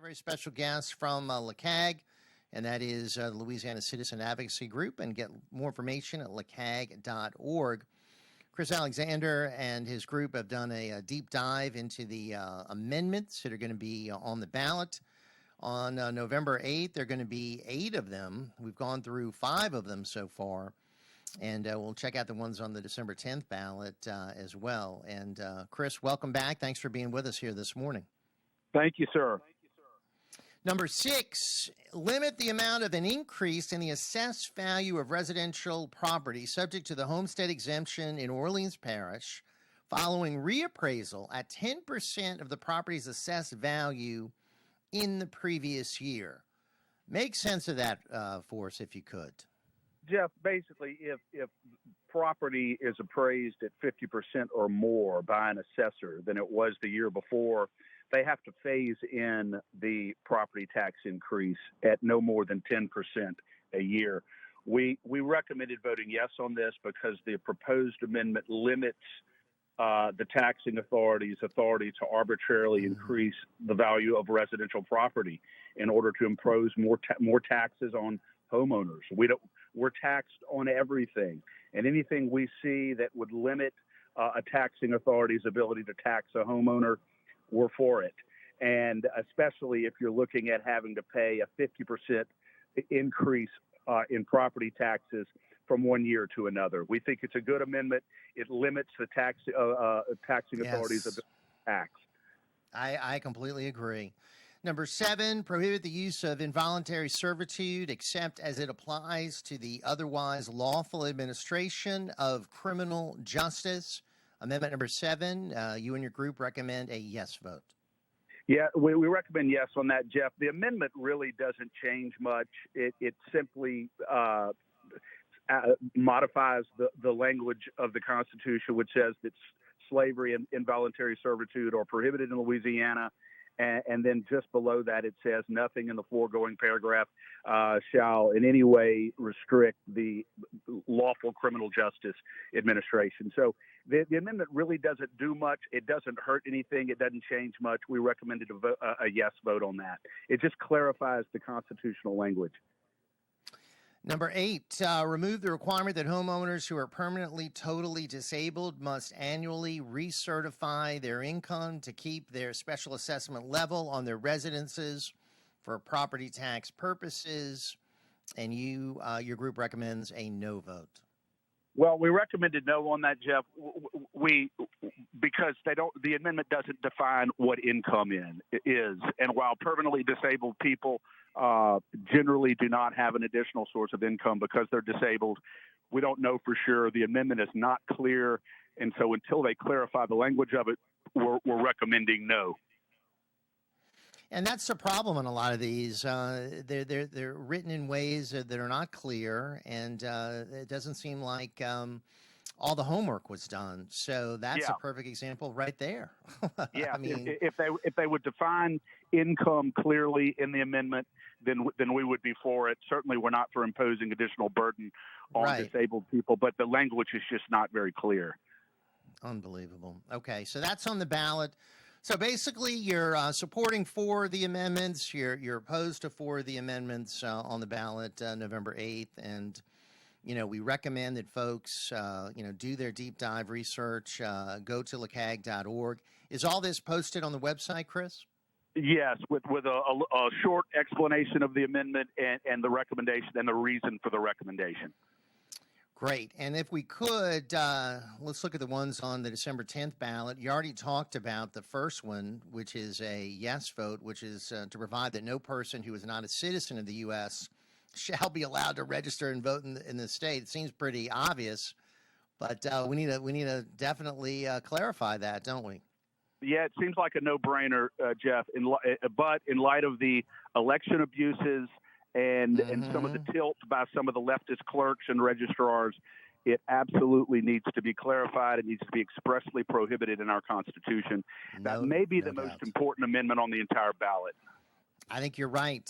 very special guest from LaCag, and that is the Louisiana Citizen Advocacy Group. And get more information at lacag.org. Chris Alexander and his group have done a deep dive into the amendments that are going to be on the ballot on November 8th. There are going to be 8 of them. We've gone through 5 of them so far, and we'll check out the ones on the December 10th ballot as well. And Chris, welcome back. Thanks for being with us here this morning. Thank you, sir. Number 6, limit the amount of an increase in the assessed value of residential property subject to the homestead exemption in Orleans Parish following reappraisal at 10% of the property's assessed value in the previous year. Make sense of that for us if you could. Jeff, basically, if property is appraised at 50% or more by an assessor than it was the year before, they have to phase in the property tax increase at no more than 10% a year. We recommended voting yes on this because the proposed amendment limits the taxing authority's authority to arbitrarily increase the value of residential property in order to impose more taxes on homeowners. We're taxed on everything, and anything we see that would limit a taxing authority's ability to tax a homeowner, we're for it. And especially if you're looking at having to pay a 50% increase in property taxes from one year to another. We think it's a good amendment. It limits the taxing authorities' ability to tax. I completely agree. Number 7, prohibit the use of involuntary servitude except as it applies to the otherwise lawful administration of criminal justice. Amendment number 7, you and your group recommend a yes vote. Yeah, we recommend yes on that, Jeff. The amendment really doesn't change much. It simply modifies the language of the Constitution, which says that slavery and involuntary servitude are prohibited in Louisiana. And then just below that, it says nothing in the foregoing paragraph shall in any way restrict the lawful criminal justice administration. So the amendment really doesn't do much. It doesn't hurt anything. It doesn't change much. We recommended a yes vote on that. It just clarifies the constitutional language. Number 8, remove the requirement that homeowners who are permanently totally disabled must annually recertify their income to keep their special assessment level on their residences for property tax purposes. And your group recommends a no vote. Well, we recommended no on that, Jeff. Because the amendment doesn't define what income is, and while permanently disabled people generally do not have an additional source of income because they're disabled, we don't know for sure. The amendment is not clear, and so until they clarify the language of it, we're recommending no. And that's the problem in a lot of these. They're written in ways that are not clear, and it doesn't seem like all the homework was done. So that's a perfect example right there. Yeah, I mean, if they would define income clearly in the amendment, then we would be for it. Certainly, we're not for imposing additional burden on disabled people, but the language is just not very clear. Unbelievable. Okay, so that's on the ballot. So basically, you're supporting 4 of the amendments. You're opposed to 4 of the amendments on the ballot November 8th. And, we recommend that folks, do their deep dive research, go to lacag.org. Is all this posted on the website, Chris? Yes, with a short explanation of the amendment and the recommendation and the reason for the recommendation. Great. And if we could, let's look at the ones on the December 10th ballot. You already talked about the first one, which is a yes vote, which is to provide that no person who is not a citizen of the U.S. shall be allowed to register and vote in the state. It seems pretty obvious, but we need to definitely clarify that, don't we? Yeah, it seems like a no-brainer, Jeff. But in light of the election abuses and some of the tilt by some of the leftist clerks and registrars, it absolutely needs to be clarified. It needs to be expressly prohibited in our Constitution. That may be the most important amendment on the entire ballot. I think you're right.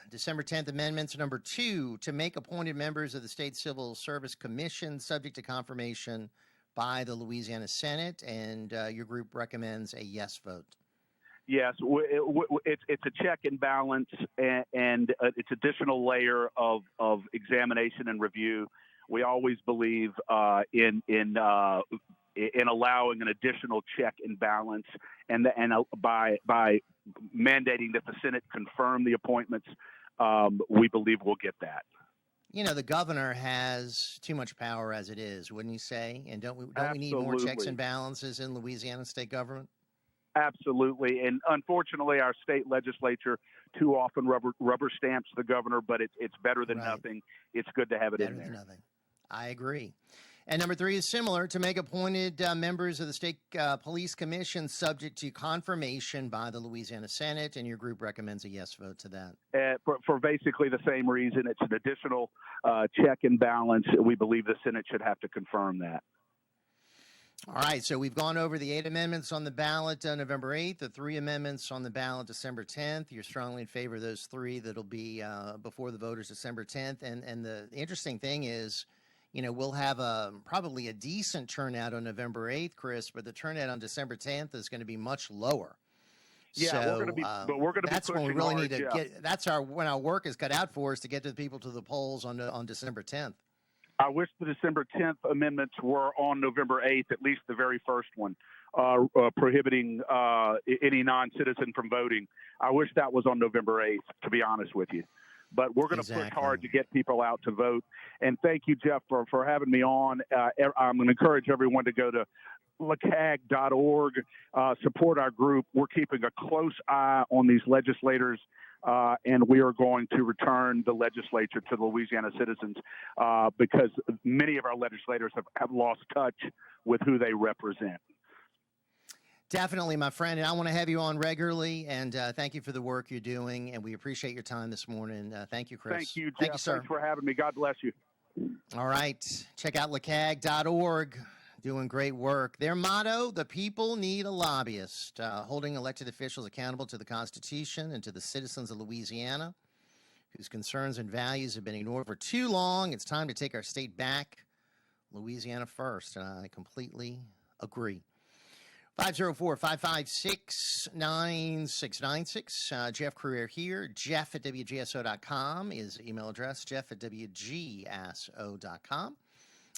December 10th amendments, number 2, to make appointed members of the State Civil Service Commission subject to confirmation by the Louisiana Senate, and your group recommends a yes vote. Yes, it's a check and balance, and it's additional layer of examination and review. We always believe in allowing an additional check and balance, and by mandating that the Senate confirm the appointments, we believe we'll get that. You know, the governor has too much power as it is, wouldn't you say? And don't we need more Absolutely. checks and balances in Louisiana state government? Absolutely, and unfortunately, our state legislature too often rubber stamps the governor. But it's better than Right. nothing. It's good to have it Better in there. than nothing. I agree. And number 3 is similar, to make appointed members of the state police commission subject to confirmation by the Louisiana Senate, and your group recommends a yes vote to that. For basically the same reason. It's an additional check and balance. We believe the Senate should have to confirm that. All right, so we've gone over the 8 amendments on the ballot November 8th, the 3 amendments on the ballot December 10th. You're strongly in favor of those 3 that'll be before the voters December 10th. And the interesting thing is, you know, we'll have probably a decent turnout on November 8th, Chris, but the turnout on December 10th is going to be much lower. Yeah, so, we're going to be, but we're going to be that's pushing when we really hard, need to Jeff. get. That's when our work is cut out for us, to get the people to the polls on December 10th. I wish the December 10th amendments were on November 8th, at least the very first one, prohibiting any non-citizen from voting. I wish that was on November 8th, to be honest with you. But we're going to push hard to get people out to vote. And thank you, Jeff, for having me on. I'm going to encourage everyone to go to lacag.org, support our group. We're keeping a close eye on these legislators, and we are going to return the legislature to the Louisiana citizens because many of our legislators have lost touch with who they represent. Definitely, my friend, and I want to have you on regularly, and thank you for the work you're doing, and we appreciate your time this morning. Thank you, Chris. Thank you, Jeff. Thank you, sir. Thanks for having me. God bless you. All right, check out lacag.org. Doing great work. Their motto, the people need a lobbyist, holding elected officials accountable to the Constitution and to the citizens of Louisiana, whose concerns and values have been ignored for too long. It's time to take our state back. Louisiana first, and I completely agree. 504-556-9696. Jeff Crouere here. Jeff at WGSO.com is email address. Jeff at WGSO.com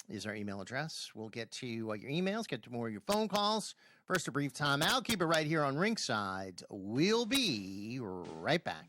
is our email address. We'll get to your emails, get to more of your phone calls. First, a brief timeout. Keep it right here on Ringside. We'll be right back.